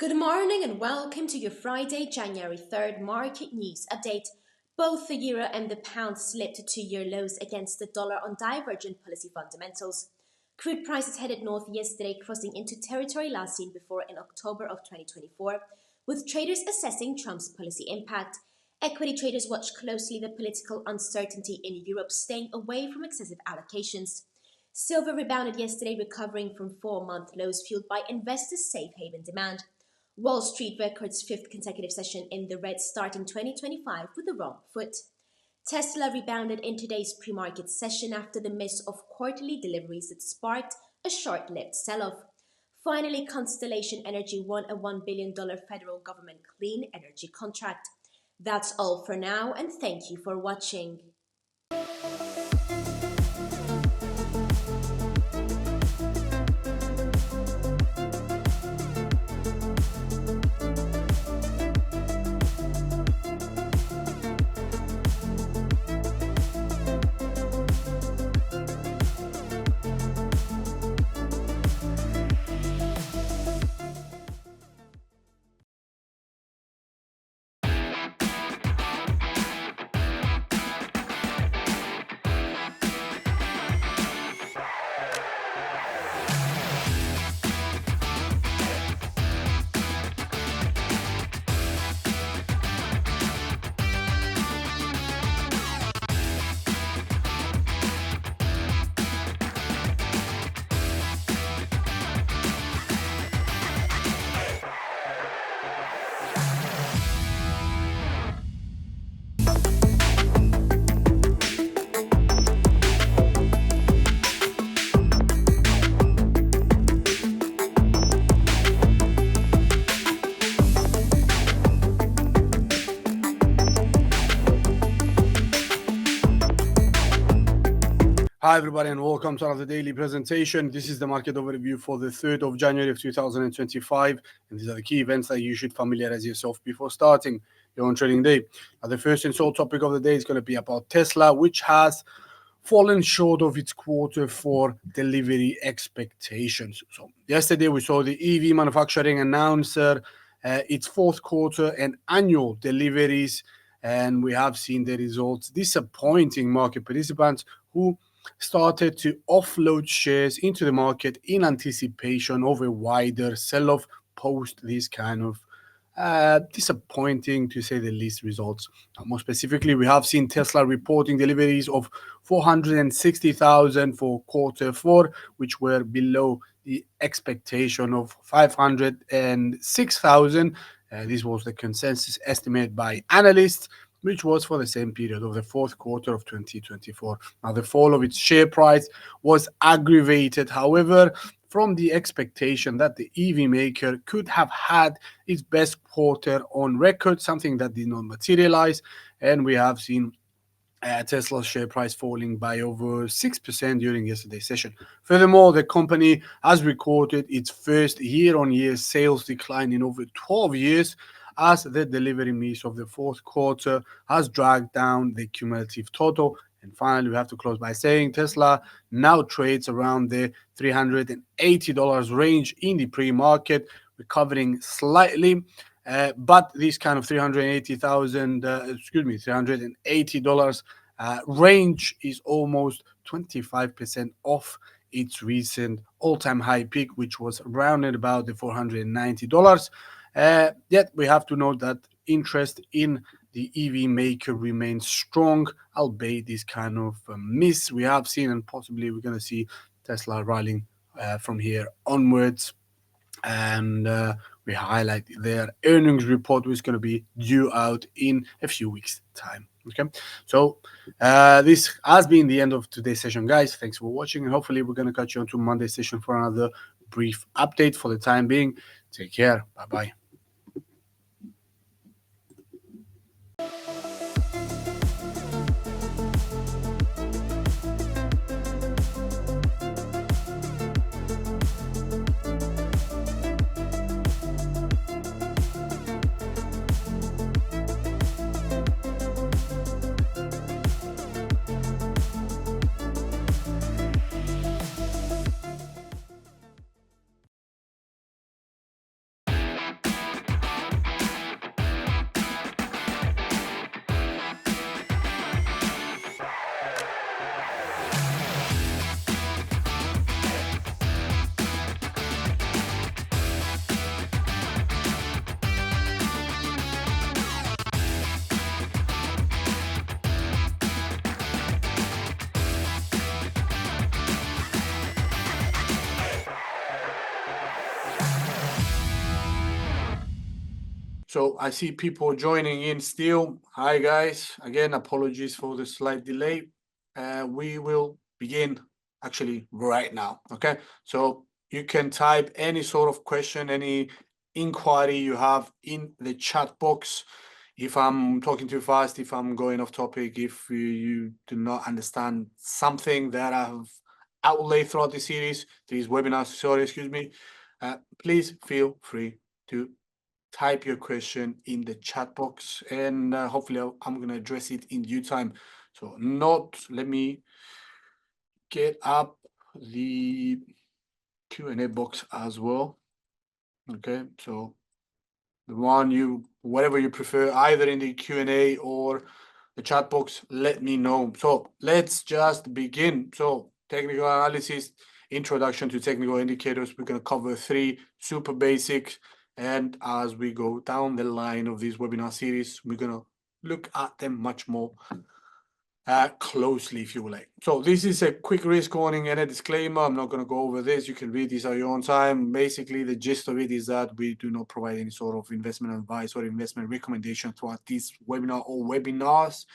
Good morning and welcome to your Friday, January 3rd market news update. Both the euro and the pound slipped to two-year lows against the dollar on divergent policy fundamentals. Crude prices headed north yesterday, crossing into territory last seen before in October of 2024, with traders assessing Trump's policy impact. Equity traders watch closely the political uncertainty in Europe, staying away from excessive allocations. Silver rebounded yesterday, recovering from four-month lows fueled by investors' safe haven demand. Wall Street records fifth consecutive session in the red, starting 2025 with the wrong foot. Tesla rebounded in today's pre-market session after the miss of quarterly deliveries that sparked a short-lived sell-off. Finally, Constellation Energy won a $1 billion federal government clean energy contract. That's all for now, and thank you for watching. Hi everybody and welcome to another daily presentation. This is the market overview for the 3rd of January of 2025, and these are the key events that you should familiarize yourself before starting your own trading day. Now, the first and sole topic of the day is going to be about Tesla, which has fallen short of its Q4 delivery expectations. So yesterday we saw the EV manufacturing announce its Q4 and annual deliveries, and we have seen the results disappointing market participants who started to offload shares into the market in anticipation of a wider sell-off post this kind of disappointing, to say the least, results. More specifically, we have seen Tesla reporting deliveries of 460,000 for Q4, which were below the expectation of 506,000. This was the consensus estimate by analysts, which was for the same period of the Q4 of 2024. Now, the fall of its share price was aggravated, however, from the expectation that the EV maker could have had its best quarter on record, something that did not materialize, and we have seen Tesla's share price falling by over 6% during yesterday's session. Furthermore, the company has recorded its first year-on-year sales decline in over 12 years, as the delivery miss of the Q4 has dragged down the cumulative total. And finally, we have to close by saying Tesla now trades around the $380 range in the pre-market, recovering slightly. But this kind of $380 range is almost 25% off its recent all-time high peak, which was around about the $490. Yet we have to note that interest in the EV maker remains strong, albeit this kind of miss we have seen, and possibly we're going to see Tesla rallying from here onwards. And we highlight their earnings report, which is going to be due out in a few weeks' time. Okay, so this has been the end of today's session, guys. Thanks for watching, and hopefully we're going to catch you on to Monday's session for another brief update. For the time being, take care. Bye-bye. So I see people joining in still. Hi, guys. Again, apologies for the slight delay. We will begin actually right now. Okay. So you can type any sort of question, any inquiry you have in the chat box. If I'm talking too fast, if I'm going off topic, if you do not understand something that I've outlaid throughout the series, these webinars, sorry, excuse me, please feel free to type your question in the chat box, and hopefully I'm going to address it in due time. So let me get up the Q&A box as well. Okay, so the one whatever you prefer, either in the Q&A or the chat box, let me know. So let's just begin. So technical analysis, introduction to technical indicators. We're going to cover 3 super basics. And as we go down the line of this webinar series, we're going to look at them much more closely, if you like. So this is a quick risk warning and a disclaimer. I'm not going to go over this. You can read this at your own time. Basically, the gist of it is that we do not provide any sort of investment advice or investment recommendation throughout this webinar or webinars.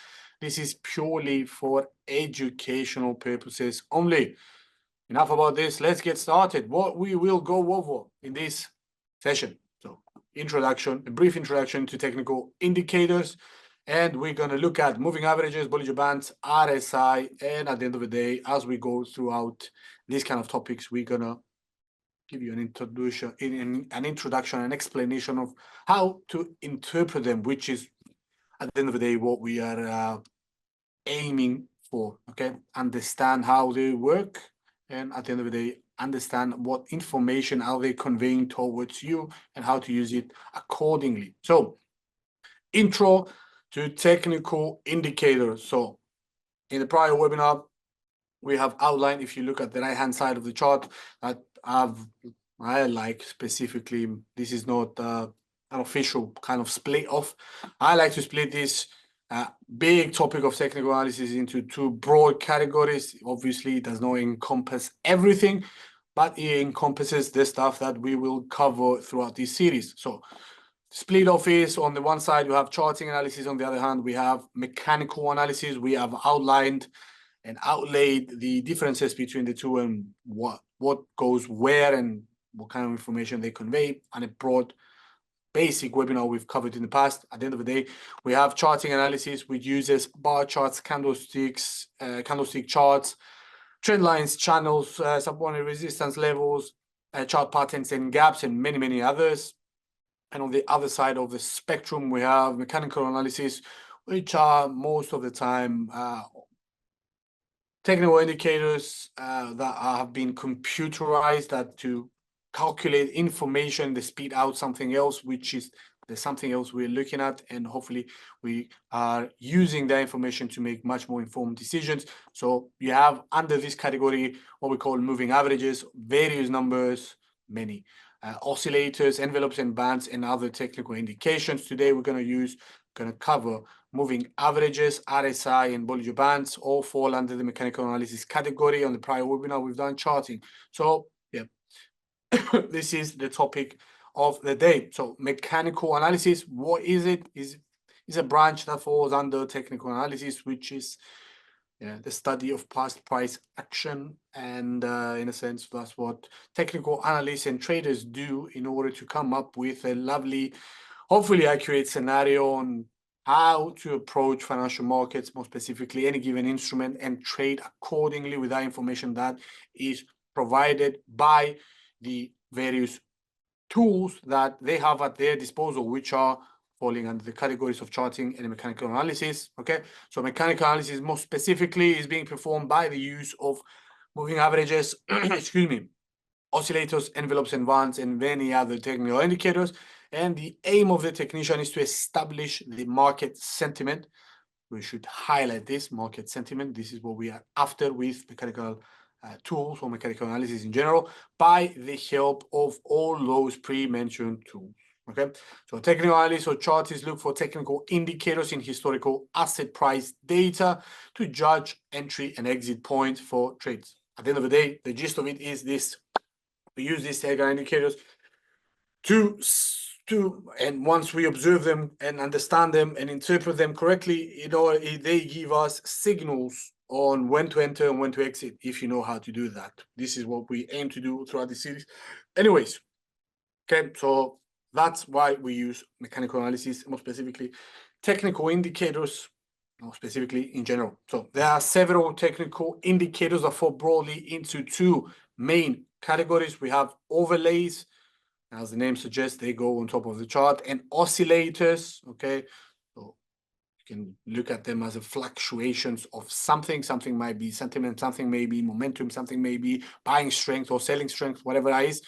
This is purely for educational purposes only. Enough about this. Let's get started. What we will go over in this session. So introduction, a brief introduction to technical indicators. And we're going to look at moving averages, Bollinger Bands, RSI, and at the end of the day, as we go throughout these kind of topics, we're going to give you an introduction, an explanation of how to interpret them, which is at the end of the day what we are aiming for. Okay, understand how they work, and at the end of the day, understand what information are they conveying towards you and how to use it accordingly. So, intro to technical indicators. So in the prior webinar, we have outlined, if you look at the right-hand side of the chart, that I like specifically, this is not an official kind of split off. I like to split this big topic of technical analysis into 2 broad categories. Obviously, it does not encompass everything, but it encompasses the stuff that we will cover throughout this series. So split off is on the one side, you have charting analysis. On the other hand, we have mechanical analysis. We have outlined and outlaid the differences between the two and what goes where and what kind of information they convey. And a broad basic webinar we've covered in the past. At the end of the day, we have charting analysis, which uses bar charts, candlesticks, candlestick charts, trend lines, channels, support and resistance levels, chart patterns and gaps, and many, many others. And on the other side of the spectrum, we have mechanical analysis, which are most of the time technical indicators that have been computerized that to calculate information, they spit out something else, which is there's something else we're looking at, and hopefully we are using that information to make much more informed decisions. So you have under this category what we call moving averages, various numbers, many oscillators, envelopes and bands, and other technical indications. Today we're going to cover moving averages, RSI, and Bollinger Bands. All fall under the mechanical analysis category. On the prior webinar, we've done charting. So yeah, this is the topic of the day. So mechanical analysis, what is it? Is a branch that falls under technical analysis, which is the study of past price action. And in a sense, that's what technical analysts and traders do in order to come up with a lovely, hopefully accurate scenario on how to approach financial markets, more specifically any given instrument, and trade accordingly with that information that is provided by the various tools that they have at their disposal, which are falling under the categories of charting and mechanical analysis. Okay, so mechanical analysis more specifically is being performed by the use of moving averages, excuse me, oscillators, envelopes and bands, and many other technical indicators. And the aim of the technician is to establish the market sentiment. We should highlight this market sentiment. This is what we are after with mechanical tools or mechanical analysis in general, by the help of all those pre-mentioned tools. Okay, so technical analysis or chartists look for technical indicators in historical asset price data to judge entry and exit points for trades. At the end of the day, the gist of it is this: we use these technical indicators to and once we observe them and understand them and interpret them correctly, they give us signals on when to enter and when to exit, if you know how to do that. This is what we aim to do throughout the series. Anyways, okay, so that's why we use mechanical analysis, more specifically technical indicators, more specifically in general. So there are several technical indicators that fall broadly into two main categories. We have overlays. As the name suggests, they go on top of the chart, and oscillators, okay? So you can look at them as a fluctuations of something. Something might be sentiment, something may be momentum, something may be buying strength or selling strength, whatever that is.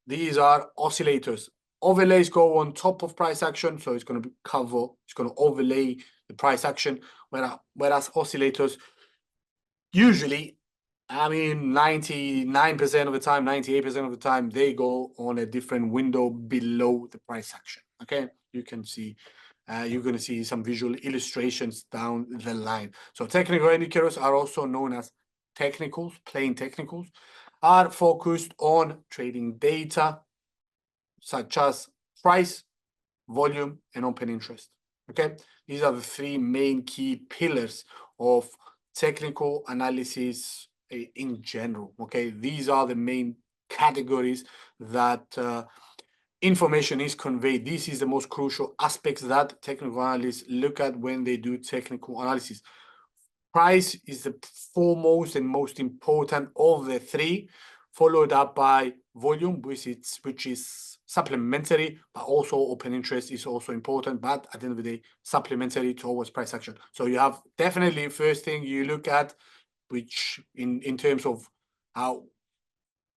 These are oscillators. Overlays go on top of price action, so it's going to it's going to overlay the price action, whereas oscillators usually, I mean, 99% of the time, 98% of the time, they go on a different window below the price action. Okay, you can see, you're going to see some visual illustrations down the line. So technical indicators are also known as technicals, plain technicals, are focused on trading data such as price, volume, and open interest. Okay, these are the three main key pillars of technical analysis in general. Okay, these are the main categories that information is conveyed. This is the most crucial aspects that technical analysts look at when they do technical analysis. Price is the foremost and most important of the three, followed up by volume, which is supplementary, but also open interest is also important, but at the end of the day, supplementary towards price action. So you have definitely first thing you look at, which in terms of how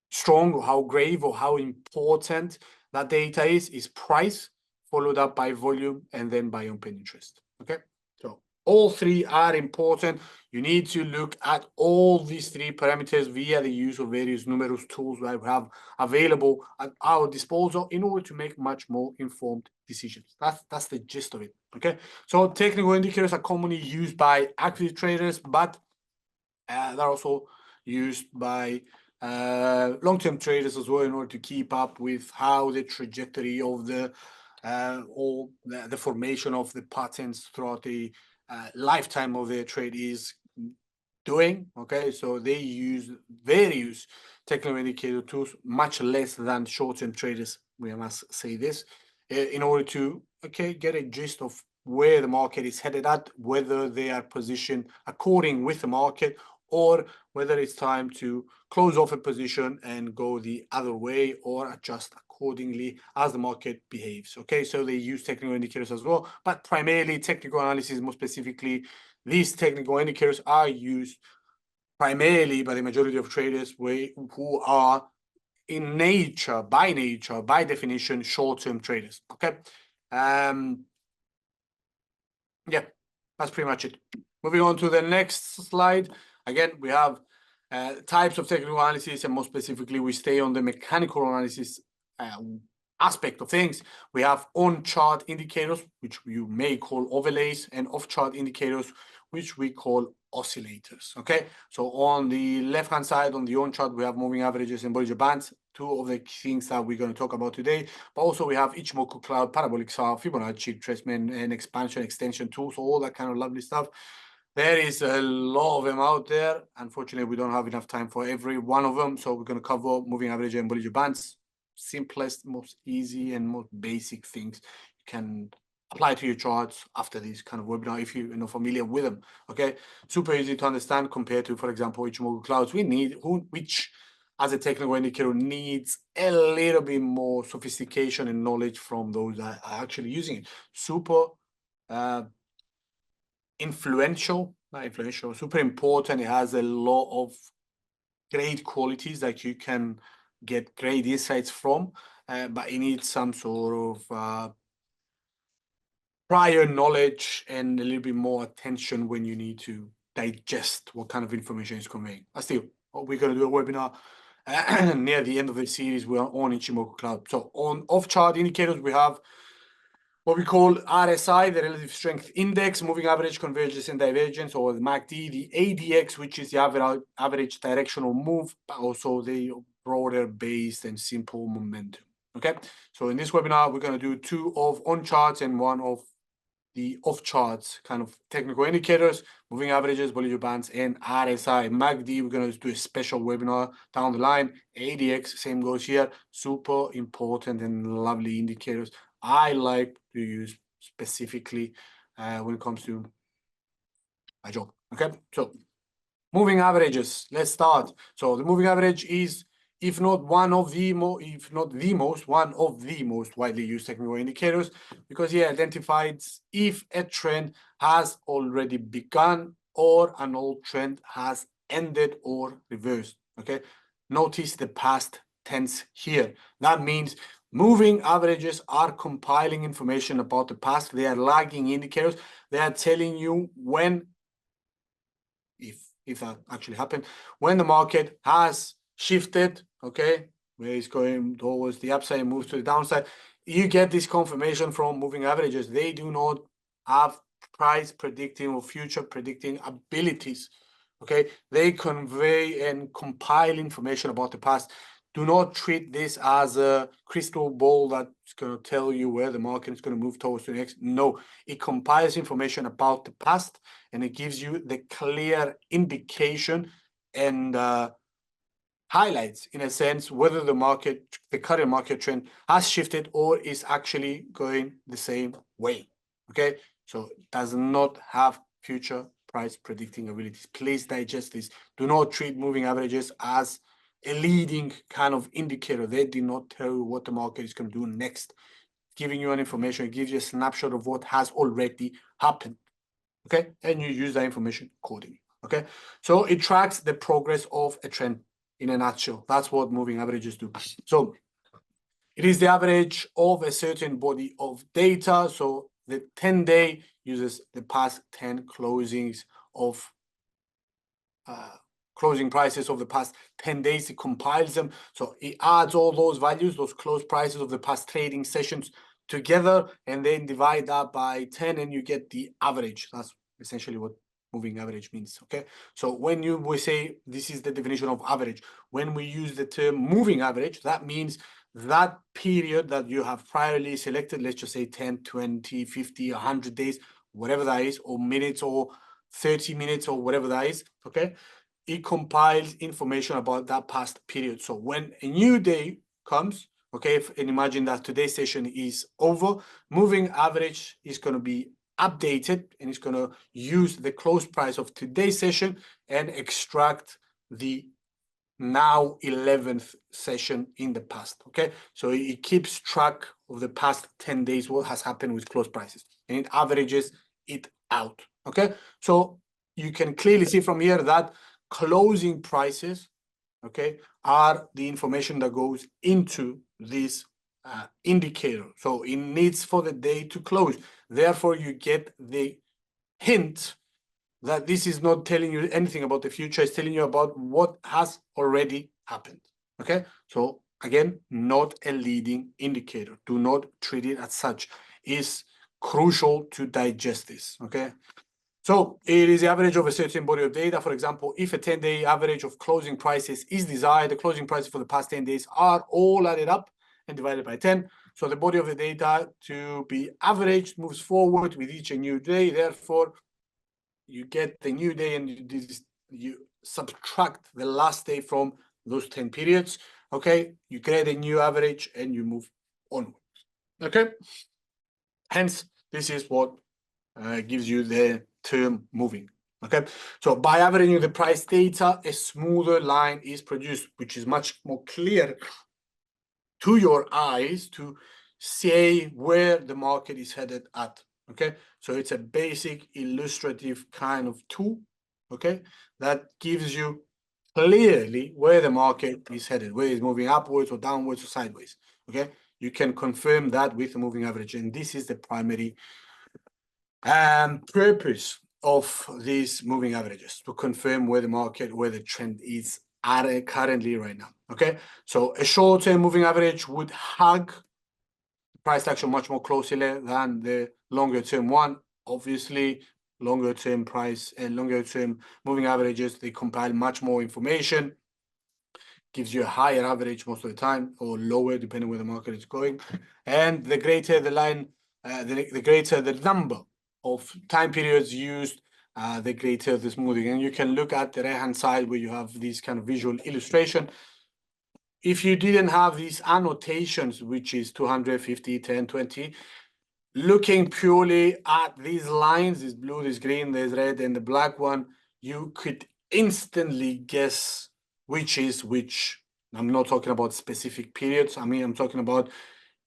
strong or how grave or how important that data is price, followed up by volume, and then by open interest. Okay, so all three are important. You need to look at all these three parameters via the use of various numerous tools that we have available at our disposal in order to make much more informed decisions. That's the gist of it. Okay, so technical indicators are commonly used by active traders, but they're also used by long-term traders as well in order to keep up with how the trajectory of the formation of the patterns throughout the lifetime of their trade is doing. Okay, so they use various technical indicator tools, much less than short-term traders, we must say this, in order to get a gist of where the market is headed at, whether they are positioned according with the market, or whether it's time to close off a position and go the other way or adjust accordingly as the market behaves. Okay, so they use technical indicators as well, but primarily technical analysis, more specifically, these technical indicators are used primarily by the majority of traders who are in nature, by definition, short-term traders. Okay, yeah, that's pretty much it. Moving on to the next slide. Again, we have types of technical analysis, and more specifically, we stay on the mechanical analysis aspect of things. We have on-chart indicators, which you may call overlays, and off-chart indicators, which we call oscillators. Okay, so on the left-hand side, on the on-chart, we have moving averages and Bollinger Bands, two of the things that we're going to talk about today. But also we have Ichimoku Cloud, Parabolic Saw, Fibonacci, Retracement, and expansion, extension tools, all that kind of lovely stuff. There is a lot of them out there. Unfortunately, we don't have enough time for every one of them. So we're going to cover moving average and Bollinger Bands, simplest, most easy, and most basic things you can apply to your charts after this kind of webinar if you're familiar with them. Okay, super easy to understand compared to, for example, Ichimoku Clouds, which as a technical indicator needs a little bit more sophistication and knowledge from those that are actually using it. Super super important. It has a lot of great qualities that you can get great insights from, but it needs some sort of prior knowledge and a little bit more attention when you need to digest what kind of information is conveying. Still, we're going to do a webinar near the end of the series. We are on Ichimoku Cloud. So on off-chart indicators, we have what we call RSI, the Relative Strength Index, moving average, convergence and divergence, or the MACD, the ADX, which is the average directional move, but also the broader based and simple momentum. Okay, so in this webinar, we're going to do 2 of on charts and 1 of the off charts kind of technical indicators, moving averages, Bollinger Bands, and RSI. MACD, we're going to do a special webinar down the line. ADX, same goes here. Super important and lovely indicators I like to use specifically when it comes to my job. Okay, so moving averages, let's start. So the moving average is, if not one of the most widely used technical indicators, because it identifies if a trend has already begun or an old trend has ended or reversed. Okay, notice the past tense here. That means moving averages are compiling information about the past. They are lagging indicators. They are telling you when, if that actually happened, when the market has shifted, okay, where it's going towards the upside and moves to the downside, you get this confirmation from moving averages. They do not have price predicting or future predicting abilities. Okay, they convey and compile information about the past. Do not treat this as a crystal ball that's going to tell you where the market is going to move towards the next. No, it compiles information about the past, and it gives you the clear indication and highlights, in a sense, whether the current market trend has shifted or is actually going the same way. Okay, so it does not have future price predicting abilities. Please digest this. Do not treat moving averages as a leading kind of indicator. They do not tell you what the market is going to do next. Giving you an information, it gives you a snapshot of what has already happened. Okay, and you use that information accordingly. Okay, so it tracks the progress of a trend in a nutshell. That's what moving averages do. So it is the average of a certain body of data. So the 10-day uses the past 10 closings of closing prices of the past 10 days. It compiles them. So it adds all those values, those close prices of the past trading sessions together, and then divide that by 10, and you get the average. That's essentially what moving average means. Okay, so when we say this is the definition of average, when we use the term moving average, that means that period that you have priorly selected, let's just say 10, 20, 50, 100 days, whatever that is, or minutes, or 30 minutes, or whatever that is. Okay, it compiles information about that past period. So when a new day comes, okay, and imagine that today's session is over, moving average is going to be updated, and it's going to use the close price of today's session and extract the now 11th session in the past. Okay, so it keeps track of the past 10 days, what has happened with close prices, and it averages it out. Okay, so you can clearly see from here that closing prices, okay, are the information that goes into this indicator. So it needs for the day to close. Therefore, you get the hint that this is not telling you anything about the future. It's telling you about what has already happened. Okay, so again, not a leading indicator. Do not treat it as such. It's crucial to digest this. Okay, so it is the average of a certain body of data. For example, if a 10-day average of closing prices is desired, the closing prices for the past 10 days are all added up and divided by 10. So the body of the data to be averaged moves forward with each new day. Therefore, you get the new day and you subtract the last day from those 10 periods. Okay, you create a new average and you move onwards. Okay, hence this is what gives you the term moving. Okay, so by averaging the price data, a smoother line is produced, which is much more clear to your eyes to say where the market is headed at. Okay, so it's a basic illustrative kind of tool, okay, that gives you clearly where the market is headed, where it's moving upwards or downwards or sideways. Okay, you can confirm that with the moving average, and this is the primary purpose of these moving averages, to confirm where the market, where the trend is at currently right now. Okay, so a short-term moving average would hug price action much more closely than the longer term one. Obviously, longer term price and longer term moving averages, they compile much more information. gives you a higher average most of the time, or lower depending where the market is going. And the greater the line, the greater the number of time periods used, the greater the smoothing. And you can look at the right hand side where you have this kind of visual illustration. If you didn't have these annotations, which is 250, 10, 20, looking purely at these lines, this blue, this green, this red, and the black one, you could instantly guess which is which. I'm not talking about specific periods. I mean, I'm talking about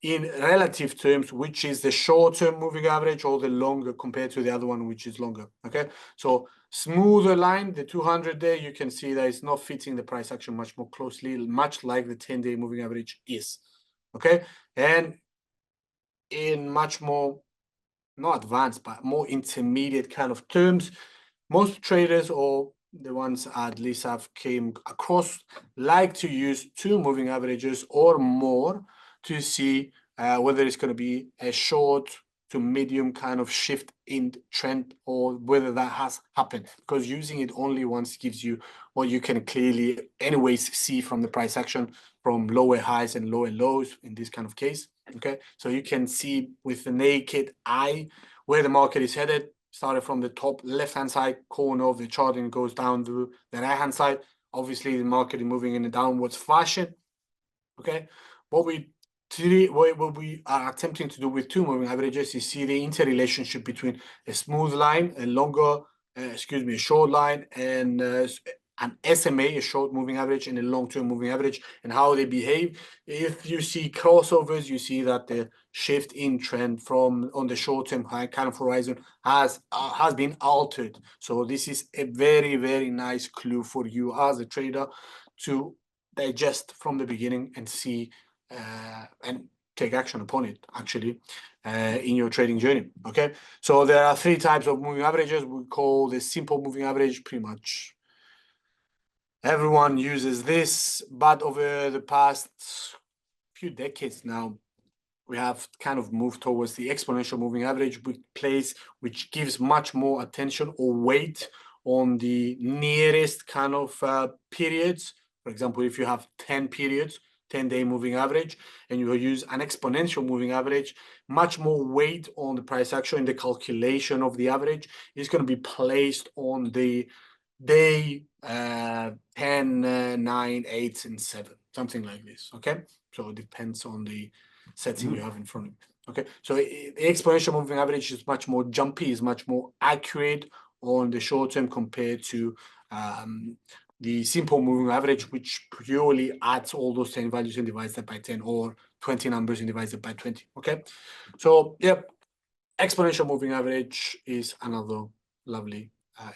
in relative terms, which is the short-term moving average or the longer compared to the other one, which is longer. Okay, so smoother line, the 200 there, you can see that it's not fitting the price action much more closely, much like the 10-day moving average is. Okay, and in much more, not advanced, but more intermediate kind of terms, most traders, or the ones at least I've came across, like to use two moving averages or more to see whether it's going to be a short to medium kind of shift in trend, or whether that has happened, because using it only once gives you what you can clearly anyways see from the price action, from lower highs and lower lows in this kind of case. Okay, so you can see with the naked eye where the market is headed, started from the top left-hand side corner of the chart and goes down to the right-hand side. Obviously, the market is moving in a downwards fashion. Okay, what we are attempting to do with two moving averages is see the interrelationship between a smooth line, a longer, a short line, and an SMA, a short moving average, and a long-term moving average, and how they behave. If you see crossovers, you see that the shift in trend from on the short-term high kind of horizon has been altered. So this is a very, very nice clue for you as a trader to digest from the beginning and see and take action upon it, actually, in your trading journey. Okay, so there are three types of moving averages. We call the simple moving average. Pretty much everyone uses this, but over the past few decades now, we have kind of moved towards the exponential moving average, which gives much more attention or weight on the nearest kind of periods. For example, if you have 10 periods, 10-day moving average, and you use an exponential moving average, much more weight on the price action in the calculation of the average is going to be placed on the day 10, 9, 8, and 7, something like this. Okay, so it depends on the setting you have in front of you. Okay, so the exponential moving average is much more jumpy, is much more accurate on the short term compared to the simple moving average, which purely adds all those 10 values and divides that by 10, or 20 numbers and divides it by 20. Okay, so yep, exponential moving average is another lovely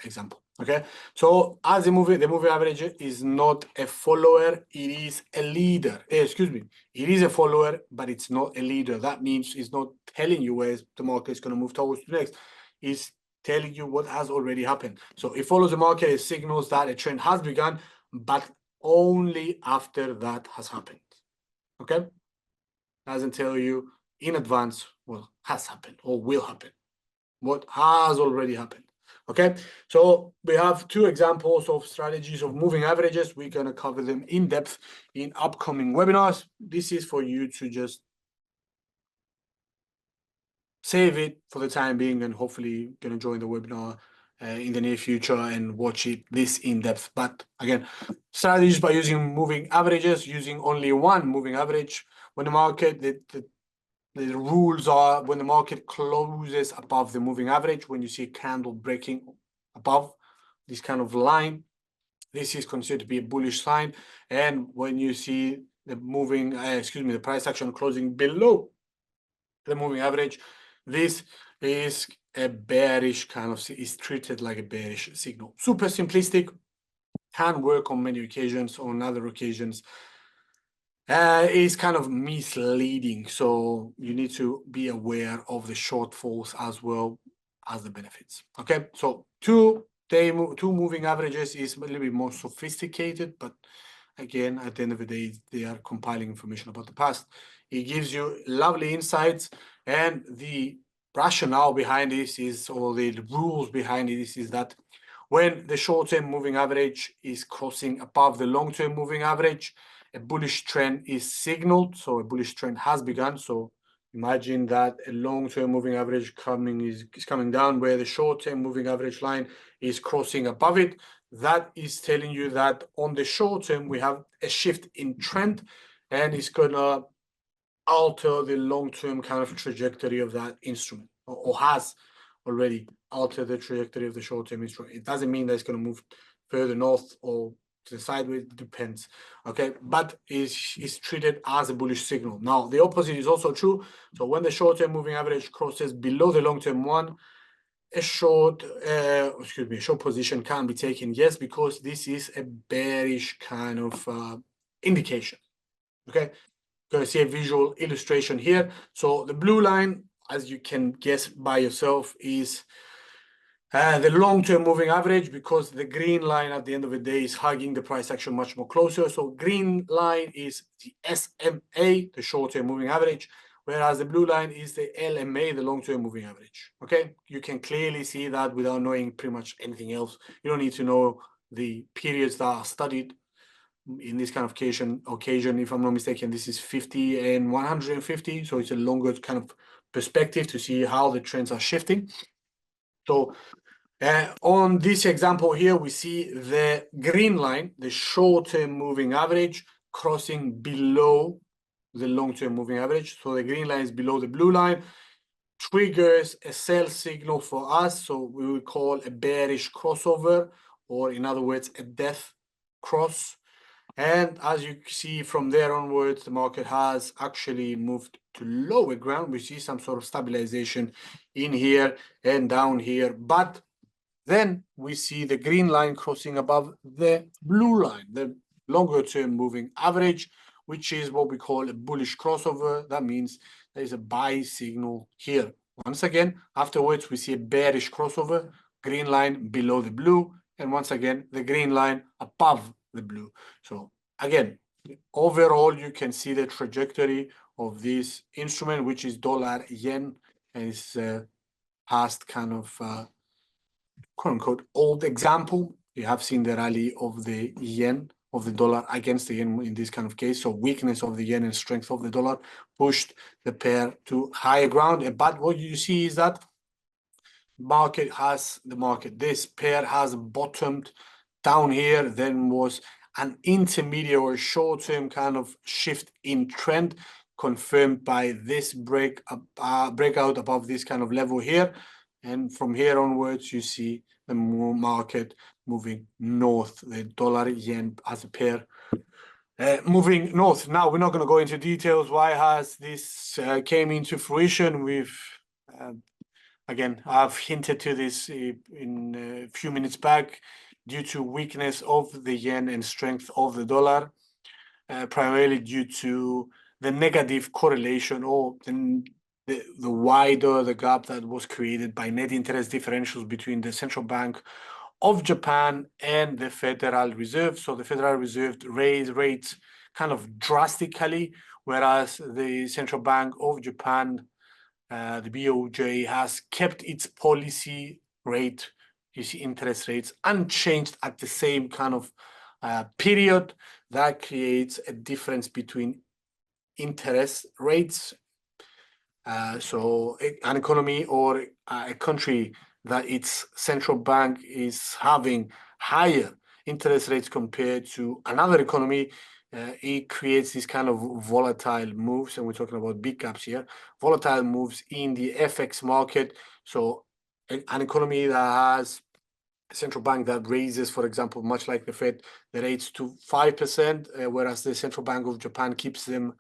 example. Okay, so as the moving average is not a follower, it is a leader. Excuse me, it is a follower, but it's not a leader. That means it's not telling you where the market is going to move towards next. It's telling you what has already happened. So it follows the market, it signals that a trend has begun, but only after that has happened. Okay, doesn't tell you in advance what has happened or will happen, what has already happened. Okay, so we have two examples of strategies of moving averages. We're going to cover them in depth in upcoming webinars. This is for you to just save it for the time being, and hopefully going to join the webinar in the near future and watch it this in depth. But again, strategies by using moving averages, using only one moving average. When the market, the rules are when the market closes above the moving average, when you see a candle breaking above this kind of line, this is considered to be a bullish sign. And when you see the moving, the price action closing below the moving average, this is a bearish kind of, is treated like a bearish signal. Super simplistic, can work on many occasions. On other occasions, is kind of misleading. So you need to be aware of the shortfalls as well as the benefits. Okay, so two moving averages is a little bit more sophisticated, but again, at the end of the day, they are compiling information about the past. It gives you lovely insights, and the rationale behind this is, or the rules behind this is that When the short-term moving average is crossing above the long-term moving average, a bullish trend is signaled. So a bullish trend has begun. So imagine that a long-term moving average is coming down, where the short-term moving average line is crossing above it. That is telling you that on the short term, we have a shift in trend, and it's going to alter the long-term kind of trajectory of that instrument, or has already altered the trajectory of the short-term instrument. It doesn't mean that it's going to move further north or to the sideways. It depends. Okay, but is treated as a bullish signal. Now the opposite is also true. So when the short-term moving average crosses below the long-term one, a short position can be taken, yes, because this is a bearish kind of indication. Okay, going to see a visual illustration here. So the blue line, as you can guess by yourself, is the long-term moving average, because the green line at the end of the day is hugging the price action much more closer. So green line is the SMA, the short-term moving average, whereas the blue line is the LMA, the long-term moving average. Okay, you can clearly see that without knowing pretty much anything else. You don't need to know the periods that are studied in this kind of occasion. If I'm not mistaken, this is 50 and 150. So it's a longer kind of perspective to see how the trends are shifting. So on this example here, we see the green line, the short-term moving average, crossing below the long-term moving average. So the green line is below the blue line, triggers a sell signal for us. So we would call a bearish crossover, or in other words, a death cross. And as you see from there onwards, the market has actually moved to lower ground. We see some sort of stabilization in here and down here, but then we see the green line crossing above the blue line, the longer term moving average, which is what we call a bullish crossover. That means there is a buy signal here. Once again, afterwards, we see a bearish crossover, green line below the blue, and once again, the green line above the blue. So again, overall, you can see the trajectory of this instrument, which is dollar yen, and it's past kind of quote unquote old example. You have seen the rally of the yen, of the dollar against the yen in this kind of case. So weakness of the yen and strength of the dollar pushed the pair to higher ground. But what you see is that this pair has bottomed down here, then was an intermediate or short-term kind of shift in trend, confirmed by this breakout above this kind of level here. And from here onwards, you see the market moving north, the dollar yen as a pair moving north. Now, we're not going to go into details. Why has this came into fruition? Again, I've hinted to this in a few minutes back, due to weakness of the yen and strength of the dollar, primarily due to the negative correlation, or the wider the gap that was created by net interest differentials between the central bank of Japan and the Federal Reserve. So the Federal Reserve raised rates kind of drastically, whereas the Central Bank of Japan, the BOJ, has kept its policy rate, you see, interest rates unchanged at the same kind of period. That creates a difference between interest rates. So an economy or a country that its central bank is having higher interest rates compared to another economy, it creates these kind of volatile moves, and we're talking about big caps here, volatile moves in the FX market. So an economy that has a central bank that raises, for example, much like the Fed, the rates to 5%, whereas the Central Bank of Japan keeps them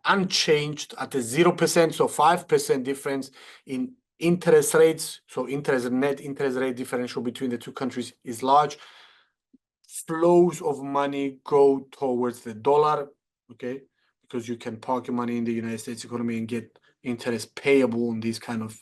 unchanged at the 0%, so 5% difference in interest rates. So net interest rate differential between the two countries is large. Flows of money go towards the dollar, okay, because you can park your money in the United States economy and get interest payable on this kind of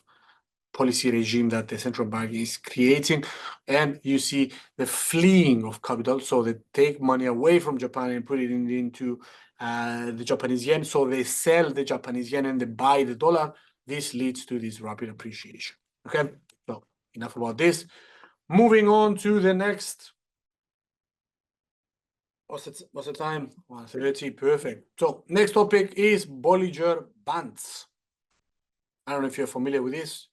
policy regime that the central bank is creating. And you see the fleeing of capital, so they take money away from Japan and put it into the Japanese yen. So they sell the Japanese yen and they buy the dollar. This leads to this rapid appreciation. Okay, so enough about this. Moving on to the next. What's the time? 1:30, perfect. So next topic is Bollinger Bands. I don't know if you're familiar with this.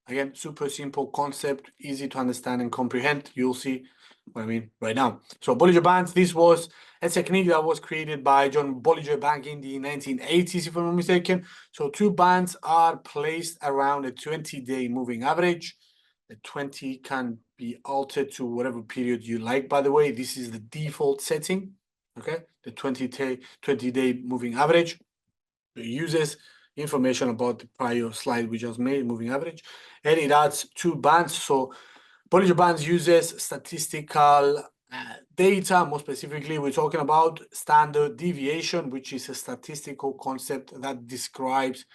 Again, super simple concept, easy to understand and comprehend. You'll see what I mean right now. So Bollinger Bands, this was a technique that was created by John Bollinger back in the 1980s, if I'm not mistaken. So two bands are placed around a 20-day moving average. The 20 can be altered to whatever period you like, by the way. This is the default setting, okay? The 20-day moving average. It uses information about the prior slide we just made, moving average, and it adds two bands. So Bollinger Bands uses statistical data. More specifically, we're talking about standard deviation, which is a statistical concept that describes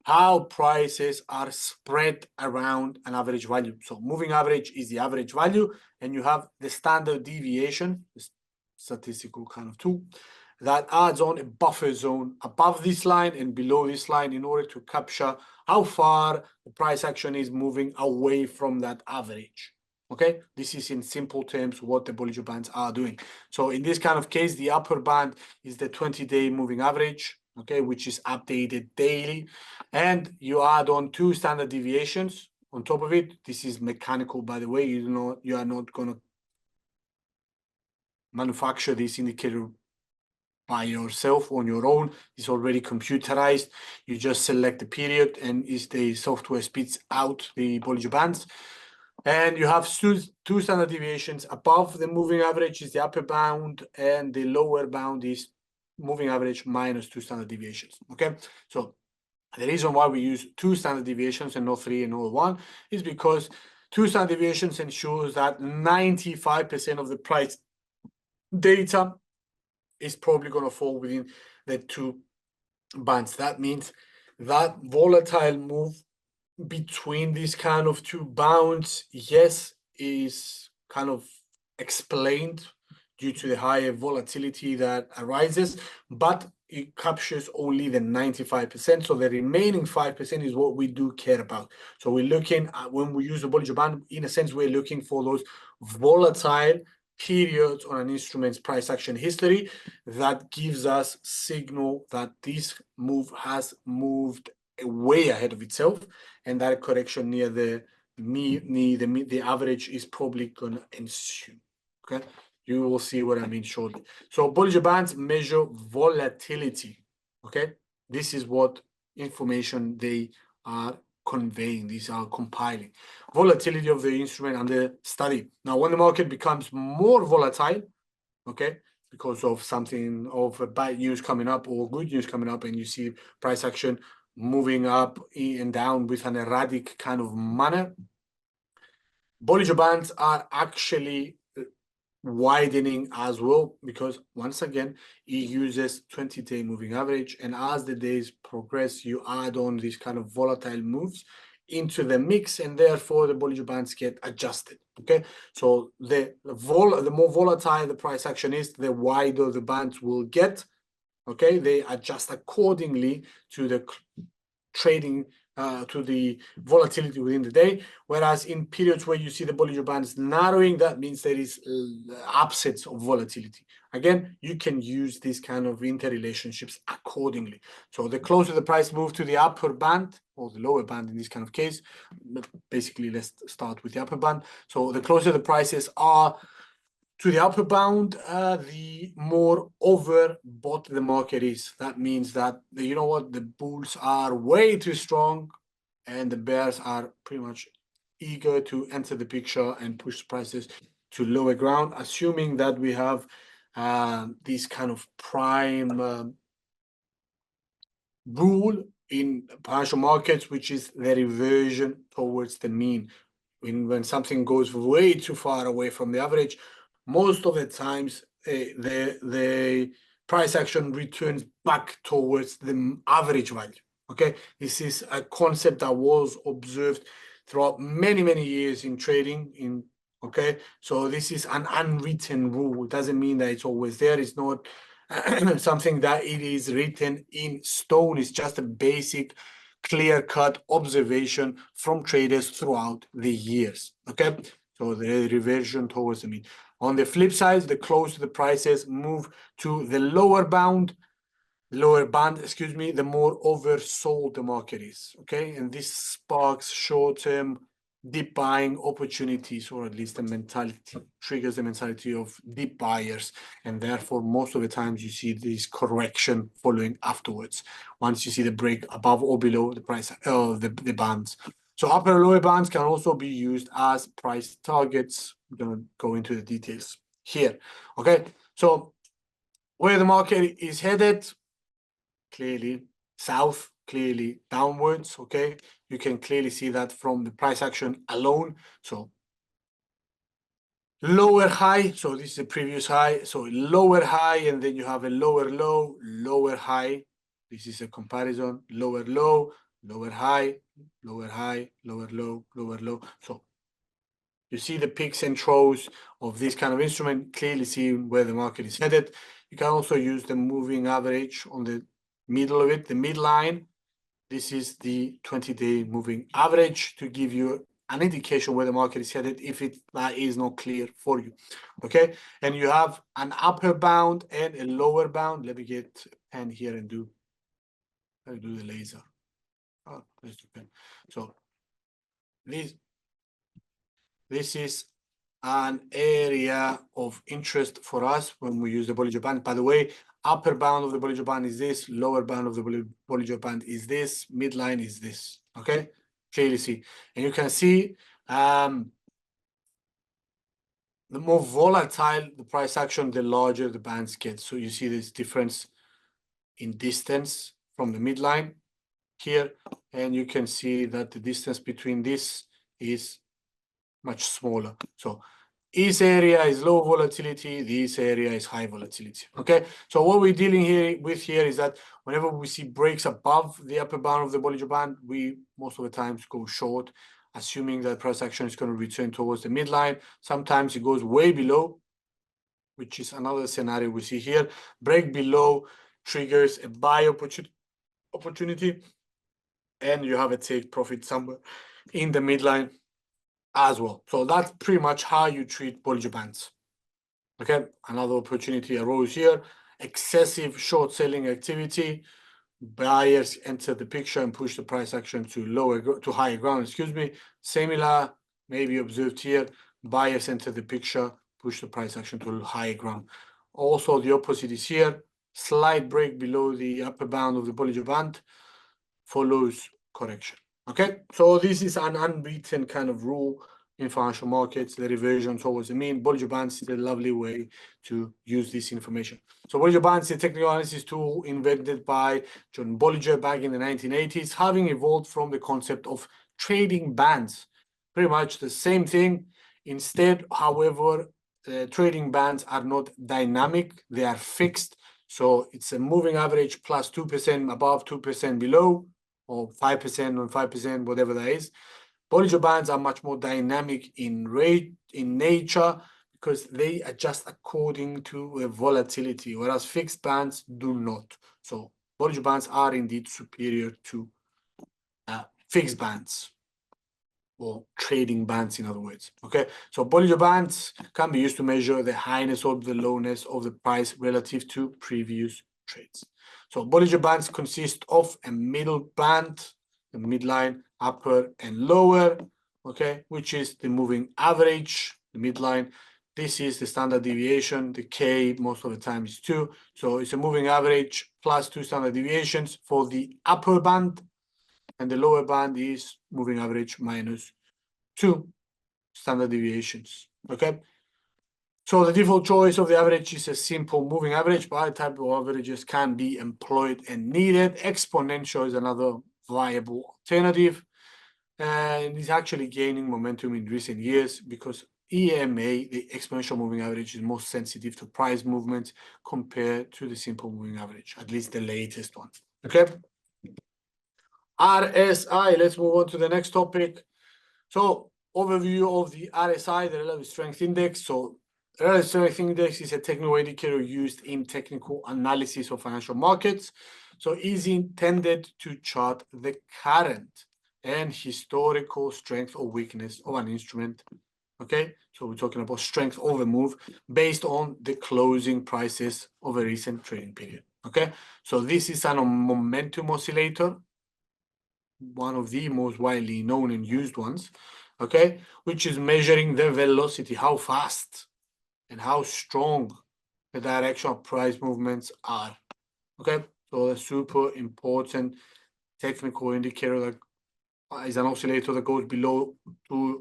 how prices are spread around an average value. So moving average is the average value, and you have the standard deviation, this statistical kind of tool, that adds on a buffer zone above this line and below this line in order to capture how far the price action is moving away from that average. Okay, this is in simple terms what the Bollinger Bands are doing. So in this kind of case, the upper band is the 20-day moving average, okay, which is updated daily. And you add on two standard deviations on top of it. This is mechanical, by the way. You are not going to manufacture this indicator by yourself on your own. It's already computerized. You just select the period and the software spits out the Bollinger Bands. And you have two standard deviations. Above the moving average is the upper bound, and the lower bound is moving average minus two standard deviations. Okay, so the reason why we use two standard deviations and not three and not one is because two standard deviations ensures that 95% of the price data is probably going to fall within the two bands. That means that volatile move between these kind of two bounds, yes, is kind of explained due to the higher volatility that arises, but it captures only the 95%. So the remaining 5% is what we do care about. So we're looking at, when we use the Bollinger Band, in a sense, we're looking for those volatile periods on an instrument's price action history that gives us signal that this move has moved way ahead of itself, and that correction near the average is probably going to ensue. Okay, you will see what I mean shortly. So Bollinger Bands measure volatility. Okay, this is what information they are conveying. These are compiling volatility of the instrument under study. Now, when the market becomes more volatile, okay, because of something of bad news coming up or good news coming up, and you see price action moving up and down with an erratic kind of manner, Bollinger Bands are actually widening as well, because once again it uses 20-day moving average, and as the days progress you add on these kind of volatile moves into the mix, and therefore the Bollinger Bands get adjusted. Okay, so the more volatile the price action is, the wider the bands will get. Okay, they adjust accordingly to the trading, to the volatility within the day. Whereas in periods where you see the Bollinger Bands narrowing, that means there is absence of volatility. Again, you can use these kind of interrelationships accordingly. So the closer the price moves to the upper band, or the lower band in this kind of case, basically let's start with the upper band. So the closer the prices are to the upper bound, the more overbought the market is. That means that, you know what, the bulls are way too strong and the bears are pretty much eager to enter the picture and push prices to lower ground, assuming that we have this kind of prime rule in financial markets, which is the reversion towards the mean. When something goes way too far away from the average, most of the times the price action returns back towards the average value. Okay, this is a concept that was observed throughout many years in trading. Okay, so this is an unwritten rule. It doesn't mean that it's always there. It's not something that it is written in stone. It's just a basic clear-cut observation from traders throughout the years. Okay, So the reversion towards the mean. On the flip side, the closer the prices move to the lower band, the more oversold the market is. Okay, and this sparks short-term deep buying opportunities, or at least the mentality triggers the mentality of deep buyers, and therefore most of the times you see this correction following afterwards. Once you see the break above or below the price, the bands. So upper and lower bands can also be used as price targets. We're gonna go into the details here. Okay, so where the market is headed, clearly south, clearly downwards. Okay, you can clearly see that from the price action alone. So lower high, so this is the previous high, so lower high, and then you have a lower low, lower high. This is a comparison, lower low, lower high, lower high, lower low, lower low. So you see the peaks and troughs of this kind of instrument, clearly seeing where the market is headed. You can also use the moving average on the middle of it, the midline. This is the 20-day moving average to give you an indication where the market is headed if that is not clear for you. Okay, and you have an upper bound and a lower bound. Let me get a pen here and do the laser. Oh, there's the pen. So this is an area of interest for us when we use the Bollinger Band. By the way, upper bound of the Bollinger Band is this, lower bound of the Bollinger Band is this, midline is this. Okay, clearly see. And you can see the more volatile the price action, the larger the bands get. So you see this difference in distance from the midline here, and you can see that the distance between this is much smaller. So this area is low volatility, this area is high volatility. Okay, so what we're dealing with here is that whenever we see breaks above the upper bound of the Bollinger Band, we most of the times go short, assuming that price action is going to return towards the midline. Sometimes it goes way below, which is another scenario we see here. Break below triggers a buy opportunity, and you have a take profit somewhere in the midline as well. So that's pretty much how you treat Bollinger Bands. Okay, another opportunity arose here. Excessive short selling activity. Buyers enter the picture and push the price action to higher ground. Similar, maybe observed here. Buyers enter the picture, push the price action to higher ground. Also, the opposite is here. Slight break below the upper bound of the Bollinger Band follows correction. Okay, so this is an unwritten kind of rule in financial markets. The reversion towards the mean. Bollinger Bands is a lovely way to use this information. So Bollinger Bands is a technical analysis tool invented by John Bollinger back in the 1980s, having evolved from the concept of trading bands. Pretty much the same thing. Instead, however, trading bands are not dynamic, they are fixed. So it's a moving average plus 2% above, 2% below, or 5% on 5%, whatever that is. Bollinger Bands are much more dynamic in nature because they adjust according to volatility, whereas fixed bands do not. So Bollinger Bands are indeed superior to fixed bands, or trading bands, in other words. Okay, so Bollinger Bands can be used to measure the highness or the lowness of the price relative to previous trades. So Bollinger Bands consist of a middle band, the midline, upper and lower, okay, which is the moving average, the midline. This is the standard deviation. The K most of the time is 2. So it's a moving average plus 2 standard deviations for the upper band, and the lower band is moving average minus 2 standard deviations. Okay, so the default choice of the average is a simple moving average, but other type of averages can be employed and needed. Exponential is another viable alternative, and is actually gaining momentum in recent years because EMA, the exponential moving average, is most sensitive to price movements compared to the simple moving average, at least the latest one. Okay, RSI, let's move on to the next topic. So overview of the RSI, the Relative Strength Index. So Relative Strength Index is a technical indicator used in technical analysis of financial markets. So is intended to chart the current and historical strength or weakness of an instrument Okay, so we're talking about strength over move based on the closing prices of a recent trading period. Okay, so this is a momentum oscillator, one of the most widely known and used ones, okay, which is measuring the velocity, how fast and how strong the direction of price movements are. Okay, so a super important technical indicator that is an oscillator that goes below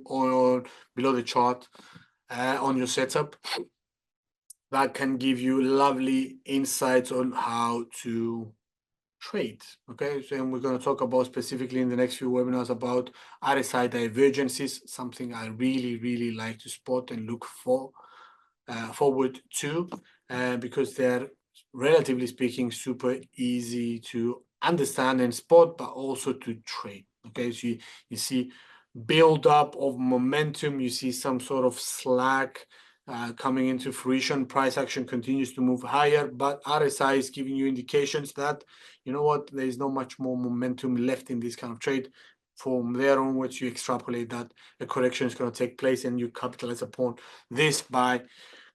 or below the chart on your setup, that can give you lovely insights on how to trade. Okay, so we're going to talk about specifically in the next few webinars about RSI divergences, something I really like to spot and look forward to, because they're, relatively speaking, super easy to understand and spot, but also to trade. Okay, so you see build up of momentum, you see some sort of slack coming into fruition, price action continues to move higher, but RSI is giving you indications that, you know what, there is not much more momentum left in this kind of trade. From there onwards, you extrapolate that a correction is going to take place and you capitalize upon this by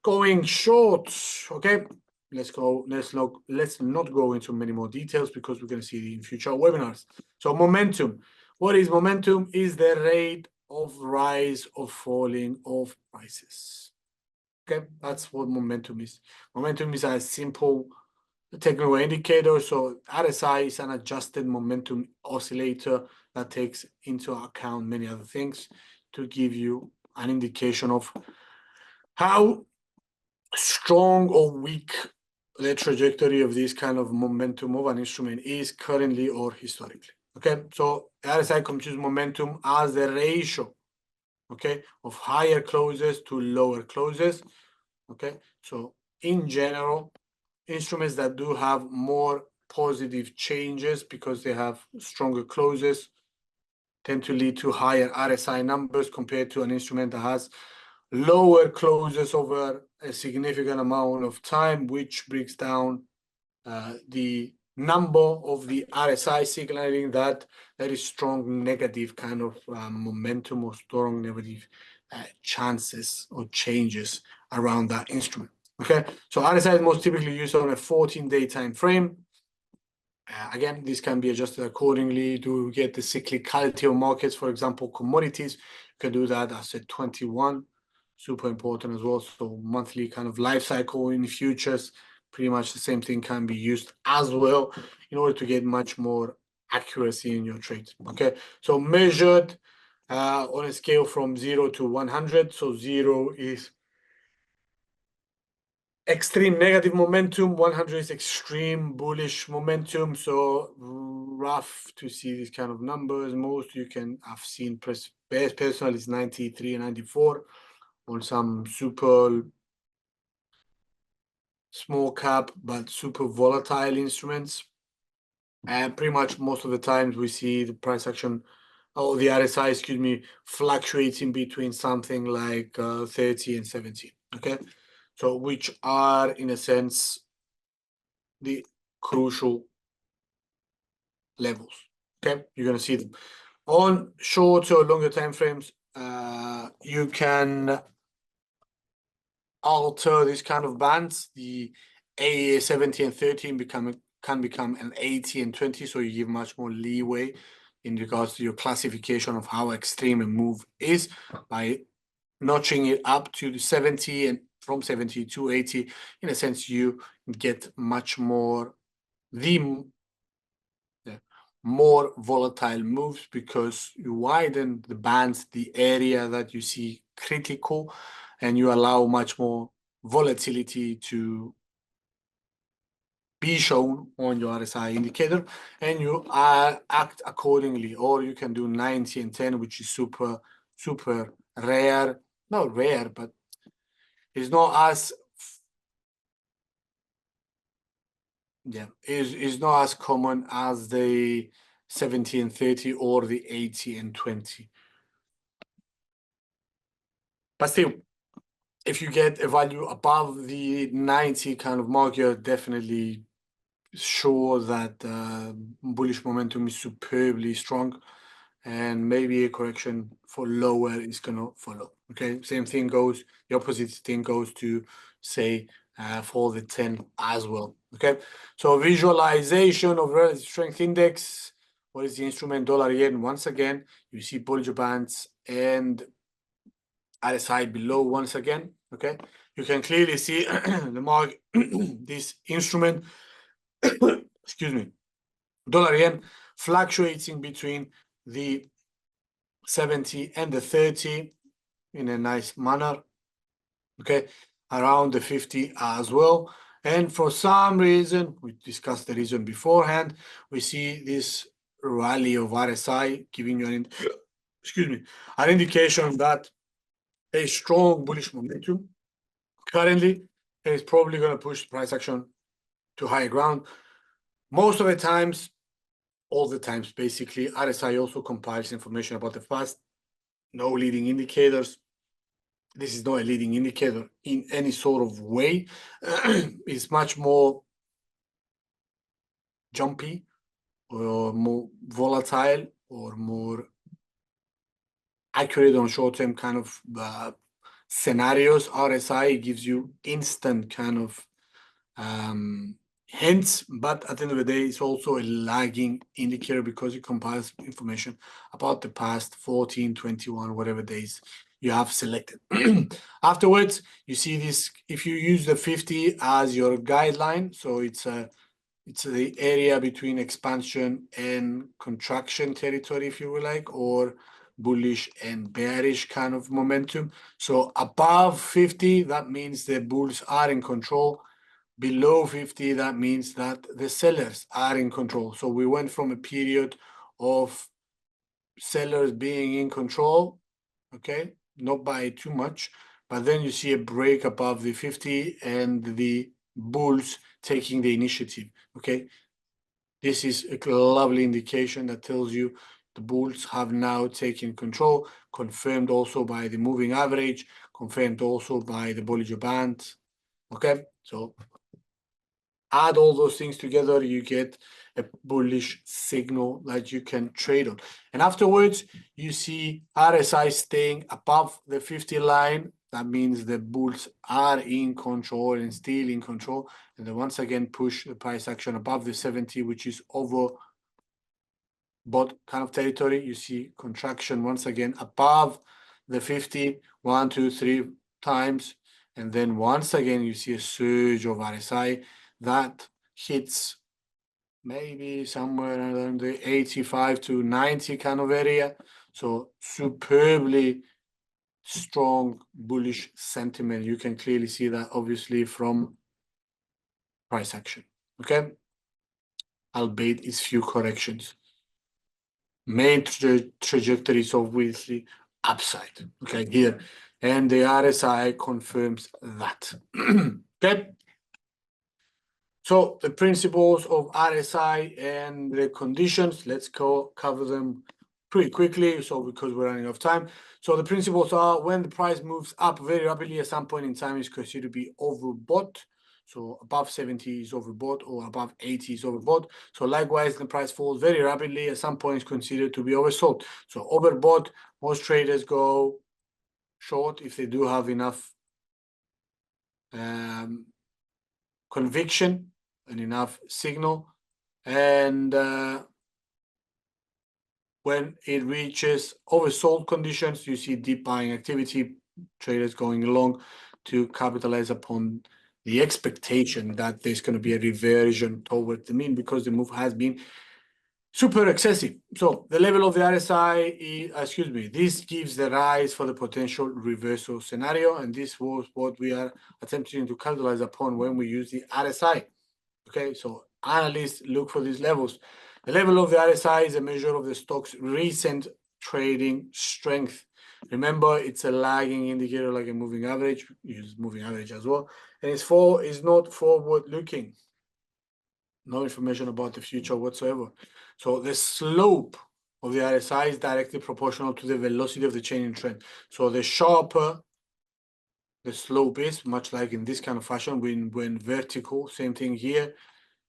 going short. Okay, let's not go into many more details because we're going to see in future webinars. So momentum. What is momentum? Is the rate of rise or falling of prices. Okay, that's what momentum is. Momentum is a simple technical indicator. So RSI is an adjusted momentum oscillator that takes into account many other things to give you an indication of how strong or weak the trajectory of this kind of momentum of an instrument is currently or historically. Okay, so RSI computes momentum as the ratio, okay, of higher closes to lower closes. Okay, so in general, instruments that do have more positive changes because they have stronger closes tend to lead to higher RSI numbers compared to an instrument that has lower closes over a significant amount of time, which breaks down the number of the RSI, signaling that there is strong negative kind of momentum or strong negative chances or changes around that instrument. Okay, so RSI is most typically used on a 14-day time frame. Again, this can be adjusted accordingly to get the cyclicality of markets. For example, commodities, you can do that as a 21, super important as well. So monthly kind of life cycle in futures, pretty much the same thing can be used as well in order to get much more accuracy in your trades. Okay, so measured on a scale from 0 to 100. So 0 is extreme negative momentum, 100 is extreme bullish momentum. So rough to see these kind of numbers. Most you can have seen personally is 93 and 94 on some super small cap but super volatile instruments. And pretty much most of the times we see the price action, or the RSI, excuse me, fluctuating between something like 30 and 70. Okay, so which are in a sense the crucial levels. Okay, you're going to see them on short or longer time frames. You can alter this kind of bands. The A 70 and 13 can become an 80 and 20, so you give much more leeway in regards to your classification of how extreme a move is by notching it up to the 70, and from 70 to 80. In a sense, you get much more more volatile moves because you widen the bands, the area that you see critical, and you allow much more volatility to be shown on your RSI indicator, and you act accordingly. Or you can do 90 and 10, which is super rare. Not rare, but it's not as is not as common as the 70 and 30 or the 80 and 20. But still, if you get a value above the 90 kind of mark, you're definitely sure that bullish momentum is superbly strong. and maybe a correction for lower is gonna follow. Okay, same thing goes, the opposite thing goes to say for the 10 as well. Okay, so visualization of relative strength index. What is the instrument? Dollar yen. Once again, you see Bollinger Bands and RSI below once again. Okay, you can clearly see the mark this instrument excuse me, dollar yen fluctuating between the 70 and the 30 in a nice manner. Okay, around the 50 as well. And for some reason, we discussed the reason beforehand, we see this rally of RSI giving you an excuse me, an indication that a strong bullish momentum currently is probably going to push price action to higher ground. Most of the times, all the times basically, RSI also compiles information about the past. No leading indicators. This is not a leading indicator in any sort of way. It's much more jumpy or more volatile or more accurate on short-term kind of scenarios. RSI gives you instant kind of hints, but at the end of the day, it's also a lagging indicator because it compiles information about the past 14, 21, whatever days you have selected. Afterwards, you see this, if you use the 50 as your guideline, so it's the area between expansion and contraction territory, if you will like, or bullish and bearish kind of momentum. So above 50, that means the bulls are in control. Below 50, that means that the sellers are in control. So we went from a period of sellers being in control, okay, not by too much, but then you see a break above the 50 and the bulls taking the initiative, okay. This is a lovely indication that tells you the bulls have now taken control, confirmed also by the moving average, confirmed also by the Bollinger Band, okay. So add all those things together, you get a bullish signal that you can trade on. And afterwards, you see RSI staying above the 50 line. That means the bulls are in control and still in control. And then once again, push the price action above the 70, which is over bought kind of territory. You see contraction once again above the 50, 1, 2, 3 times. And then once again, you see a surge of RSI that hits maybe somewhere around the 85 to 90 kind of area. So superbly strong bullish sentiment. You can clearly see that obviously from price action. Okay, albeit it's few corrections. Main trajectory is obviously upside. Okay, here, and the RSI confirms that. Okay. So the principles of RSI and the conditions, let's go cover them pretty quickly. So because we're running out of time. So the principles are when the price moves up very rapidly at some point in time is considered to be overbought. So above 70 is overbought or above 80 is overbought. So likewise, the price falls very rapidly at some point is considered to be oversold. So overbought, most traders go short if they do have enough conviction and enough signal, and when it reaches oversold conditions, you see deep buying activity, traders going along to capitalize upon the expectation that there's going to be a reversion toward the mean because the move has been super excessive. So the level of the RSI is, this gives the rise for the potential reversal scenario, and this was what we are attempting to capitalize upon when we use the RSI. Okay, so analysts look for these levels. The level of the RSI is a measure of the stock's recent trading strength. Remember, it's a lagging indicator like a moving average. Use moving average as well. And it's not forward-looking. No information about the future whatsoever. So the slope of the RSI is directly proportional to the velocity of the changing trend. So the sharper the slope is, much like in this kind of fashion, when vertical, same thing here,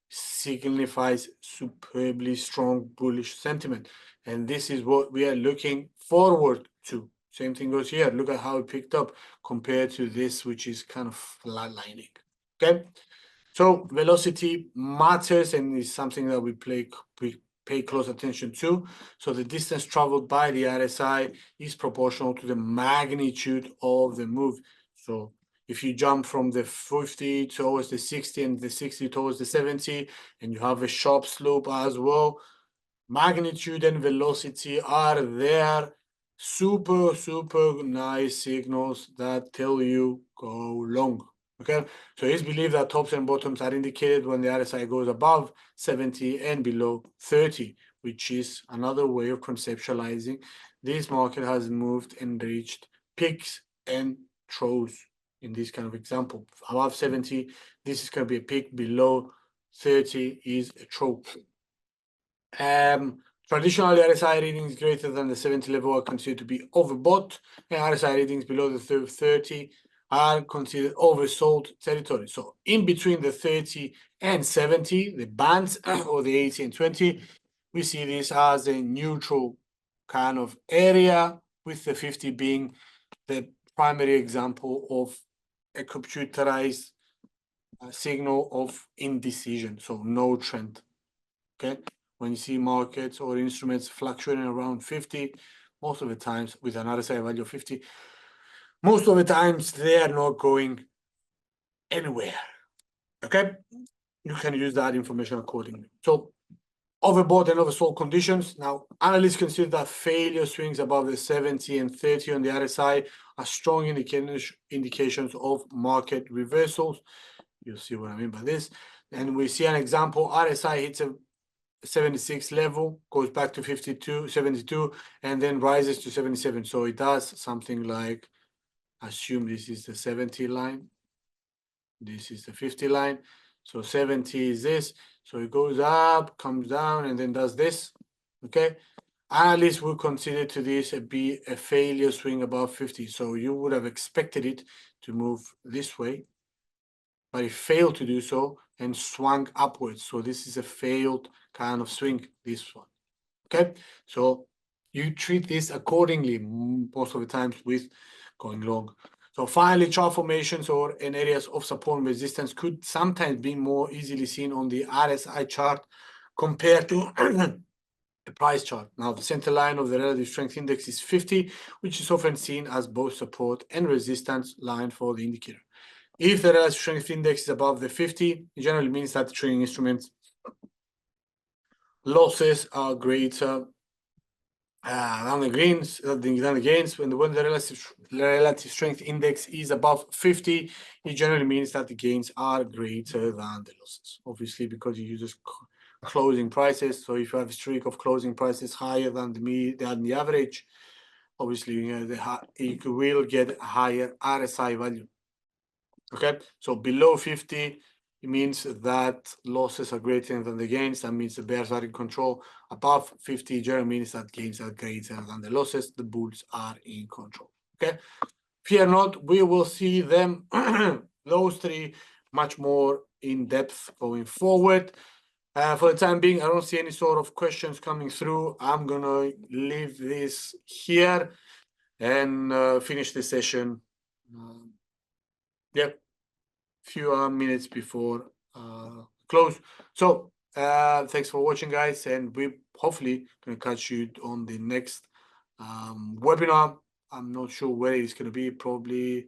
signifies superbly strong bullish sentiment. And this is what we are looking forward to. Same thing goes here. Look at how it picked up compared to this, which is kind of flatlining. Okay. So velocity matters and is something that we pay close attention to. So the distance traveled by the RSI is proportional to the magnitude of the move. So if you jump from the 50 towards the 60 and the 60 towards the 70, and you have a sharp slope as well, magnitude and velocity are there. Super nice signals that tell you go long. Okay, so it's believed that tops and bottoms are indicated when the RSI goes above 70 and below 30, which is another way of conceptualizing this market has moved and reached peaks and troughs. In this kind of example, above 70, this is going to be a peak. Below 30 is a trough. Traditionally, RSI readings greater than the 70 level are considered to be overbought, and RSI readings below the 30 are considered oversold territory. So in between the 30 and 70, the bands, or the 80 and 20, we see this as a neutral kind of area, with the 50 being the primary example of a computerized signal of indecision, so no trend. Okay, when you see markets or instruments fluctuating around 50, most of the times with an RSI value of 50, most of the times they are not going anywhere. Okay, you can use that information accordingly. So overbought and oversold conditions. Now, analysts consider that failure swings above the 70 and 30 on the RSI are strong indications of market reversals. You'll see what I mean by this. And we see an example: RSI hits a 76 level, goes back to 52, 72, and then rises to 77. So it does something like, assume this is the 70 line, this is the 50 line. So 70 is this. So it goes up, comes down, and then does this. Okay. Analysts would consider to this be a failure swing above 50. So you would have expected it to move this way, but it failed to do so and swung upwards. So this is a failed kind of swing, this one. Okay, so you treat this accordingly most of the times with going long. So finally, chart formations or in areas of support and resistance could sometimes be more easily seen on the RSI chart compared to the price chart. Now, the center line of the relative strength index is 50, which is often seen as both support and resistance line for the indicator. If the relative strength index is above the 50, it generally means that the trading instruments losses are greater than the gains. When the relative strength index is above 50, it generally means that the gains are greater than the losses. Obviously, because it uses closing prices. So if you have a streak of closing prices higher than the average, obviously you will get a higher RSI value. Okay, so below 50, it means that losses are greater than the gains. That means the bears are in control. Above 50, generally means that gains are greater than the losses. The bulls are in control. Okay, fear not, we will see them, those three, much more in depth going forward. For the time being, I don't see any sort of questions coming through. I'm gonna leave this here and finish the session. Yep, few minutes before close. So thanks for watching, guys, and we hopefully gonna catch you on the next webinar. I'm not sure where it's gonna be. Probably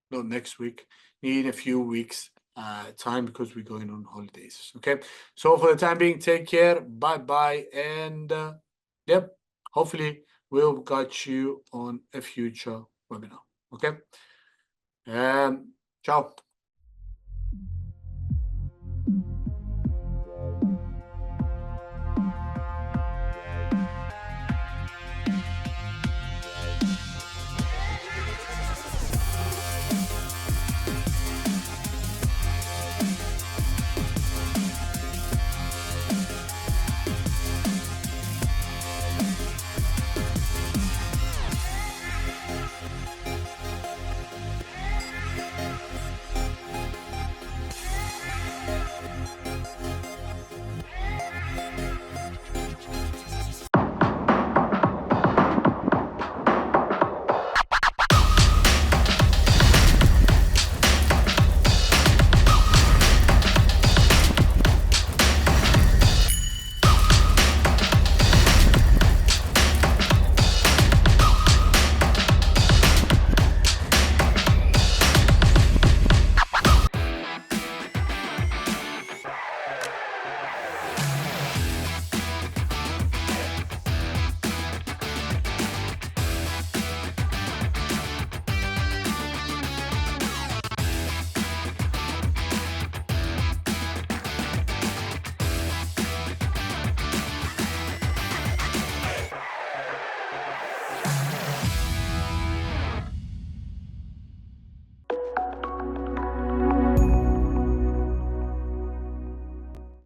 not next week. Need a few weeks time because we're going on holidays. Okay, so for the time being, take care, bye, and yep, hopefully we'll catch you on a future webinar. Okay, ciao.